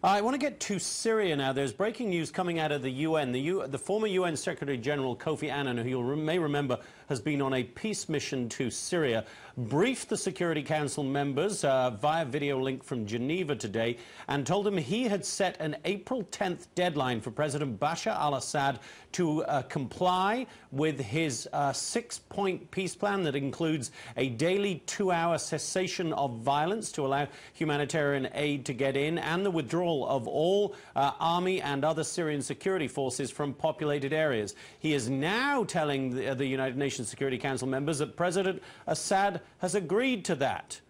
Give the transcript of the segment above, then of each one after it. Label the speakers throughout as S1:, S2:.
S1: I want to get to Syria now. There's breaking news coming out of the UN. The former UN Secretary General Kofi Annan, who you may remember has been on a peace mission to Syria, briefed the Security Council members via video link from Geneva today and told them he had set an April 10th deadline for President Bashar al-Assad to comply with his six-point peace plan that includes a daily 2-hour cessation of violence to allow humanitarian aid to get in and the withdrawal of all army and other Syrian security forces from populated areas. He is now telling the United Nations Security Council members that President Assad has agreed to that.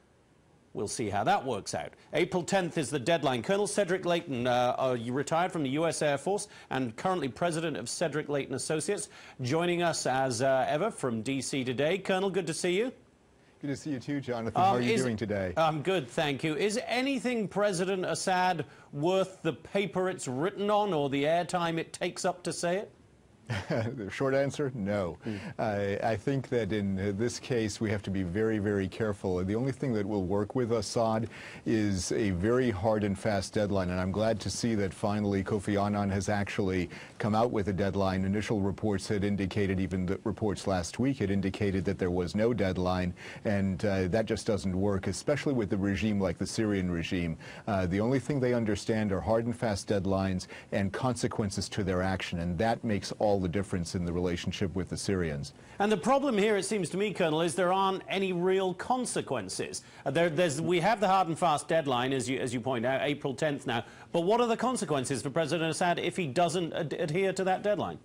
S1: We'll see how that works out. April 10th is the deadline. Colonel Cedric Leighton, you retired from the U.S. Air Force and currently president of Cedric Leighton Associates, joining us as ever from D.C. today. Colonel, good to see you.
S2: Good to see you too, Jonathan. How are you doing today? I'm
S1: good, thank you. Is anything President Assad worth the paper it's written on or the airtime it takes up to say it?
S2: The short answer, no. I think that in this case we have to be very, very careful. The only thing that will work with Assad is a very hard and fast deadline, and I'm glad to see that finally Kofi Annan has actually come out with a deadline. Initial reports had indicated, even the reports last week had indicated that there was no deadline, and that just doesn't work, especially with the regime like the Syrian regime. The only thing they understand are hard and fast deadlines and consequences to their action, and that makes all the difference in the relationship with the Syrians.
S1: And the problem here, it seems to me, Colonel, is there aren't any real consequences. We have the hard and fast deadline, as you point out, April 10th now, but what are the consequences for President Assad if he doesn't adhere to that deadline?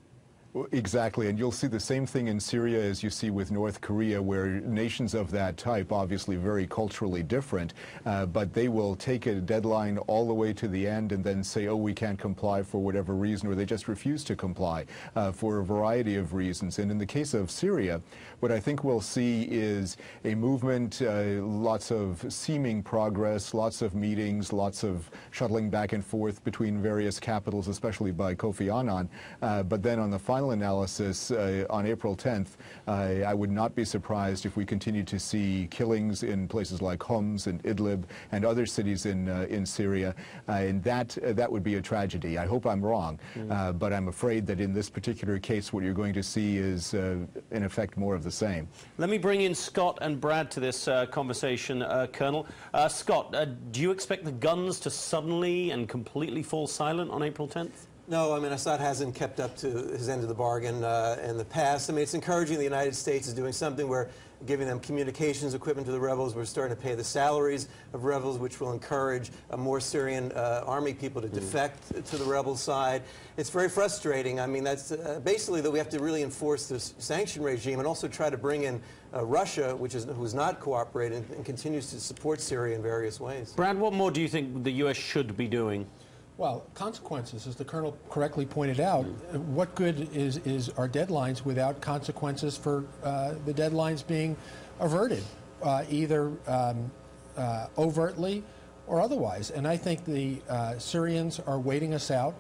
S2: Exactly, and you'll see the same thing in Syria as you see with North Korea, where nations of that type, obviously very culturally different, but they will take a deadline all the way to the end and then say, oh, we can't comply for whatever reason, or they just refuse to comply for a variety of reasons. And in the case of Syria, what I think we'll see is a movement, lots of seeming progress, lots of meetings, lots of shuttling back and forth between various capitals, especially by Kofi Annan, but then on the final analysis on April 10th, I would not be surprised if we continue to see killings in places like Homs and Idlib and other cities in Syria, and that would be a tragedy. I hope I'm wrong, but I'm afraid that in this particular case what you're going to see is in effect more of the same. Let
S1: me bring in Scott and Brad to this conversation, Colonel. Scott, do you expect the guns to suddenly and completely fall silent on April 10th?
S3: No, I mean, Assad hasn't kept up to his end of the bargain in the past. I mean, it's encouraging the United States is doing something. We're giving them communications equipment to the rebels. We're starting to pay the salaries of rebels, which will encourage more Syrian army people to defect to the rebel side. It's very frustrating. I mean, that's basically that we have to really enforce this sanction regime and also try to bring in Russia, who's not cooperating and continues to support Syria in various ways.
S1: Brad, what more do you think the U.S. should be doing?
S4: Well, consequences, as the Colonel correctly pointed out. What good is our deadlines without consequences for the deadlines being averted, either overtly or otherwise? And I think the Syrians are waiting us out.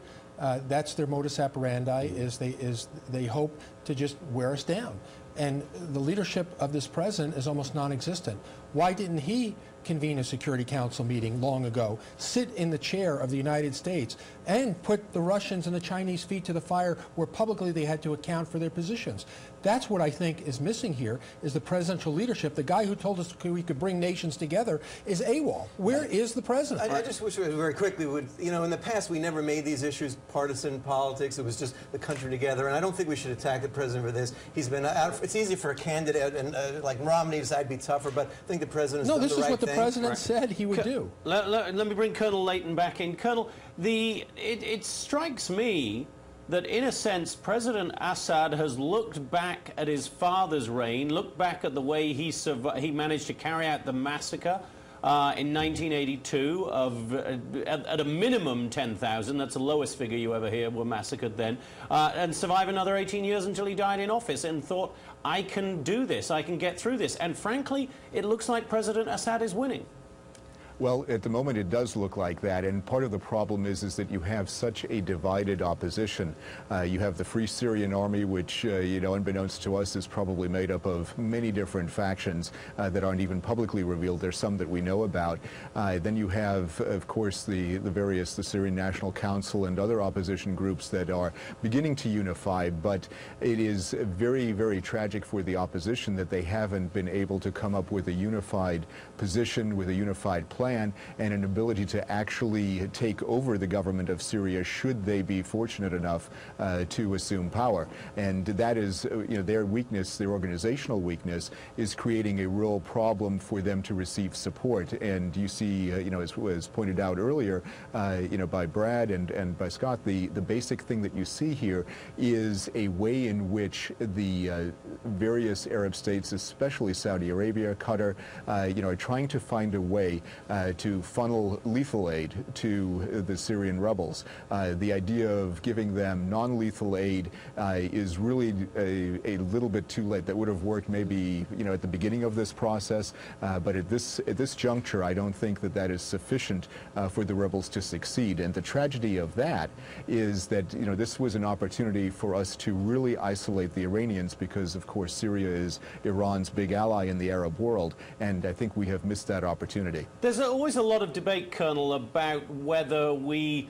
S4: That's their modus operandi, is they hope to just wear us down. And the leadership of this president is almost non-existent. Why didn't he convene a Security Council meeting long ago, sit in the chair of the United States, and put the Russians and the Chinese feet to the fire where publicly they had to account for their positions? That's what I think is missing here, is the presidential leadership. The guy who told us we could bring nations together is AWOL. Where is the president?
S3: I just wish we very quickly would, you know, in the past we never made these issues partisan politics. It was just the country together, and I don't think we should attack the president for this. He's been out. It's easy for a candidate and like Romney to decide to be tougher, but I think the president's done the right thing.
S4: No, this is what the president said he would do.
S1: Let me bring Colonel Leighton back in. Colonel, it strikes me that in a sense President Assad has looked back at his father's reign, looked back at the way he managed to carry out the massacre in 1982 of, at a minimum 10,000, that's the lowest figure you ever hear, were massacred then, and survive another 18 years until he died in office, and thought, I can do this, I can get through this. And frankly, it looks like President Assad is winning.
S2: Well, at the moment it does look like that, and part of the problem is that you have such a divided opposition. You have the Free Syrian Army, which, unbeknownst to us, is probably made up of many different factions that aren't even publicly revealed. There's some that we know about. Then you have, of course, the Syrian National Council and other opposition groups that are beginning to unify, but it is very, very tragic for the opposition that they haven't been able to come up with a unified position, with a unified plan, and an ability to actually take over the government of Syria should they be fortunate enough to assume power. And that is, their weakness, their organizational weakness, is creating a real problem for them to receive support. And you see, as was pointed out earlier, by Brad and by Scott, the basic thing that you see here is a way in which the various Arab states, especially Saudi Arabia, Qatar, are trying to find a way to funnel lethal aid to the Syrian rebels. The idea of giving them non-lethal aid is really a little bit too late. That would have worked maybe at the beginning of this process, but at this juncture, I don't think that is sufficient for the rebels to succeed. And the tragedy of that is that this was an opportunity for us to really isolate the Iranians, because of course Syria is Iran's big ally in the Arab world, and I think we have missed that opportunity.
S1: There's always a lot of debate, Colonel, about whether we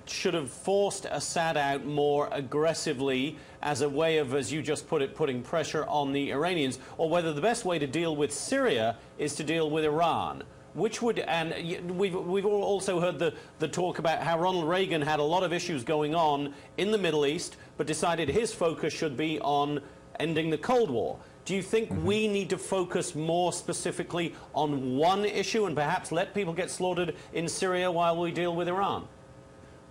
S1: should have forced Assad out more aggressively as a way of, as you just put it, putting pressure on the Iranians, or whether the best way to deal with Syria is to deal with Iran. Which would, and we've also heard the talk about how Ronald Reagan had a lot of issues going on in the Middle East, but decided his focus should be on ending the Cold War. Do you think we need to focus more specifically on one issue and perhaps let people get slaughtered in Syria while we deal with Iran?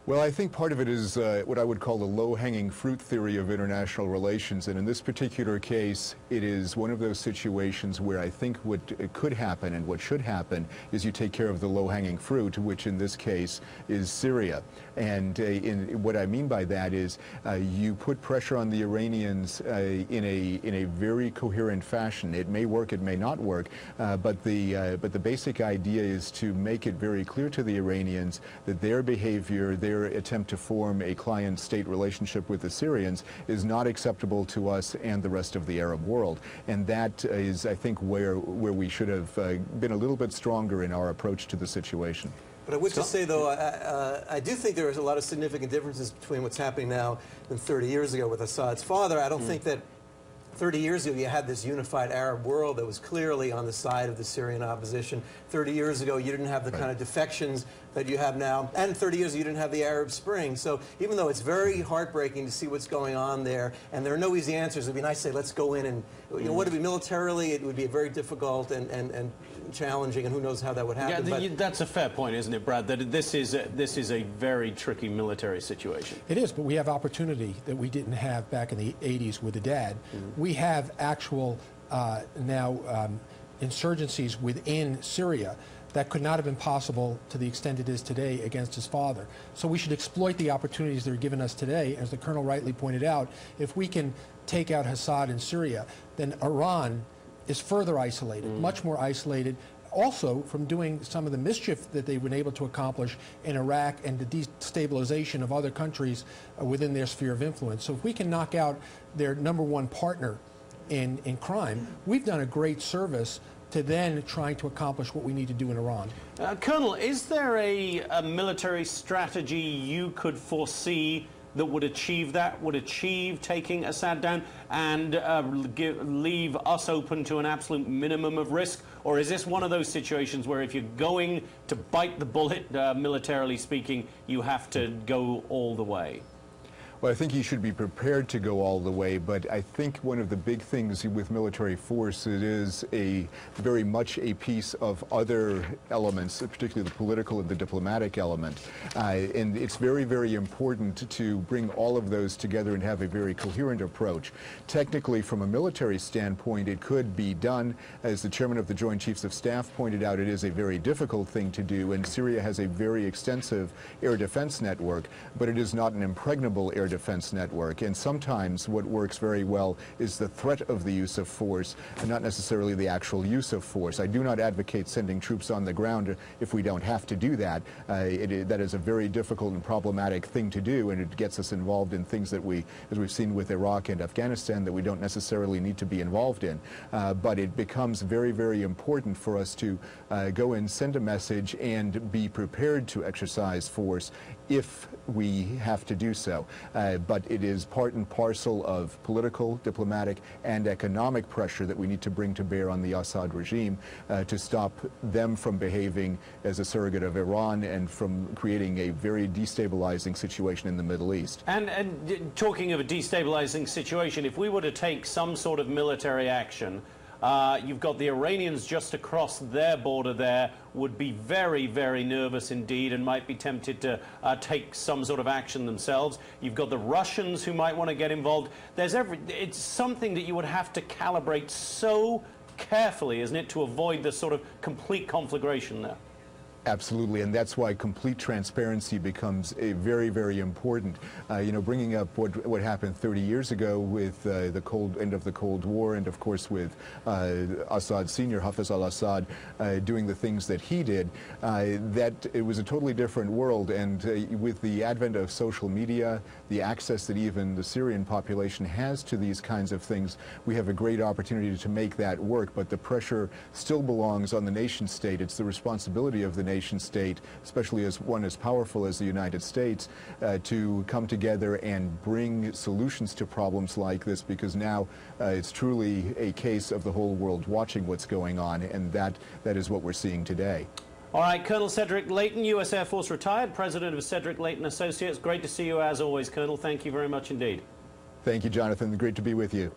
S2: Well, I think part of it is what I would call the low-hanging fruit theory of international relations, and in this particular case, it is one of those situations where I think what could happen and what should happen is you take care of the low-hanging fruit, which in this case is Syria. And what I mean by that is you put pressure on the Iranians in a very coherent fashion. It may work, it may not work, but the basic idea is to make it very clear to the Iranians that their behavior, their attempt to form a client-state relationship with the Syrians is not acceptable to us and the rest of the Arab world. And that is, I think, where we should have been a little bit stronger in our approach to the situation.
S3: But I would just say, though, I do think there is a lot of significant differences between what's happening now and 30 years ago with Assad's father. I don't think that 30 years ago, you had this unified Arab world that was clearly on the side of the Syrian opposition. 30 years ago, you didn't have the kind of defections that you have now. And 30 years ago, you didn't have the Arab Spring. So even though it's very heartbreaking to see what's going on there, and there are no easy answers, it would be nice to say, let's go in and, would it be militarily? It would be very difficult and challenging, and who knows how that would happen.
S1: Yeah, that's a fair point, isn't it, Brad? That this is a very tricky military situation.
S4: It is, but we have opportunity that we didn't have back in the 80s with the dad. We have actual now insurgencies within Syria that could not have been possible to the extent it is today against his father. So we should exploit the opportunities that are given us today. As the Colonel rightly pointed out, if we can take out Assad in Syria, then Iran is further isolated, much more isolated, also from doing some of the mischief that they've been able to accomplish in Iraq and the destabilization of other countries within their sphere of influence. So if we can knock out their #1 partner in crime, we've done a great service to then trying to accomplish what we need to do in Iran.
S1: Colonel, is there a military strategy you could foresee that would achieve that, would achieve taking Assad down and leave us open to an absolute minimum of risk? Or is this one of those situations where if you're going to bite the bullet, militarily speaking, you have to go all the way?
S2: Well, I think you should be prepared to go all the way, but I think one of the big things with military force, it is very much a piece of other elements, particularly the political and the diplomatic element. And it's very, very important to bring all of those together and have a very coherent approach. Technically, from a military standpoint, it could be done. As the chairman of the Joint Chiefs of Staff pointed out, it is a very difficult thing to do, and Syria has a very extensive air defense network, but it is not an impregnable air defense network. And sometimes what works very well is the threat of the use of force and not necessarily the actual use of force. I do not advocate sending troops on the ground if we don't have to do that. That is a very difficult and problematic thing to do, and it gets us involved in things that as we've seen with Iraq and Afghanistan, that we don't necessarily need to be involved in. But it becomes very, very important for us to go and send a message and be prepared to exercise force if we have to do so. But it is part and parcel of political, diplomatic, and economic pressure that we need to bring to bear on the Assad regime to stop them from behaving as a surrogate of Iran and from creating a very destabilizing situation in the Middle East.
S1: And talking of a destabilizing situation, if we were to take some sort of military action, you've got the Iranians just across their border there would be very, very nervous indeed and might be tempted to take some sort of action themselves. You've got the Russians who might want to get involved. It's something that you would have to calibrate so carefully, isn't it, to avoid the sort of complete conflagration there?
S2: Absolutely, and that's why complete transparency becomes very, very important. You know, bringing up what happened 30 years ago with the end of the Cold War, and of course with Assad Sr., Hafez al-Assad, doing the things that he did, that it was a totally different world. And with the advent of social media, the access that even the Syrian population has to these kinds of things, we have a great opportunity to make that work. But the pressure still belongs on the nation state. It's the responsibility of the nation state, especially as one as powerful as the United States, to come together and bring solutions to problems like this, because now it's truly a case of the whole world watching what's going on, and that is what we're seeing today.
S1: All right, Colonel Cedric Leighton, U.S. Air Force retired, president of Cedric Leighton Associates. Great to see you as always, Colonel. Thank you very much indeed.
S2: Thank you, Jonathan. Great to be with you.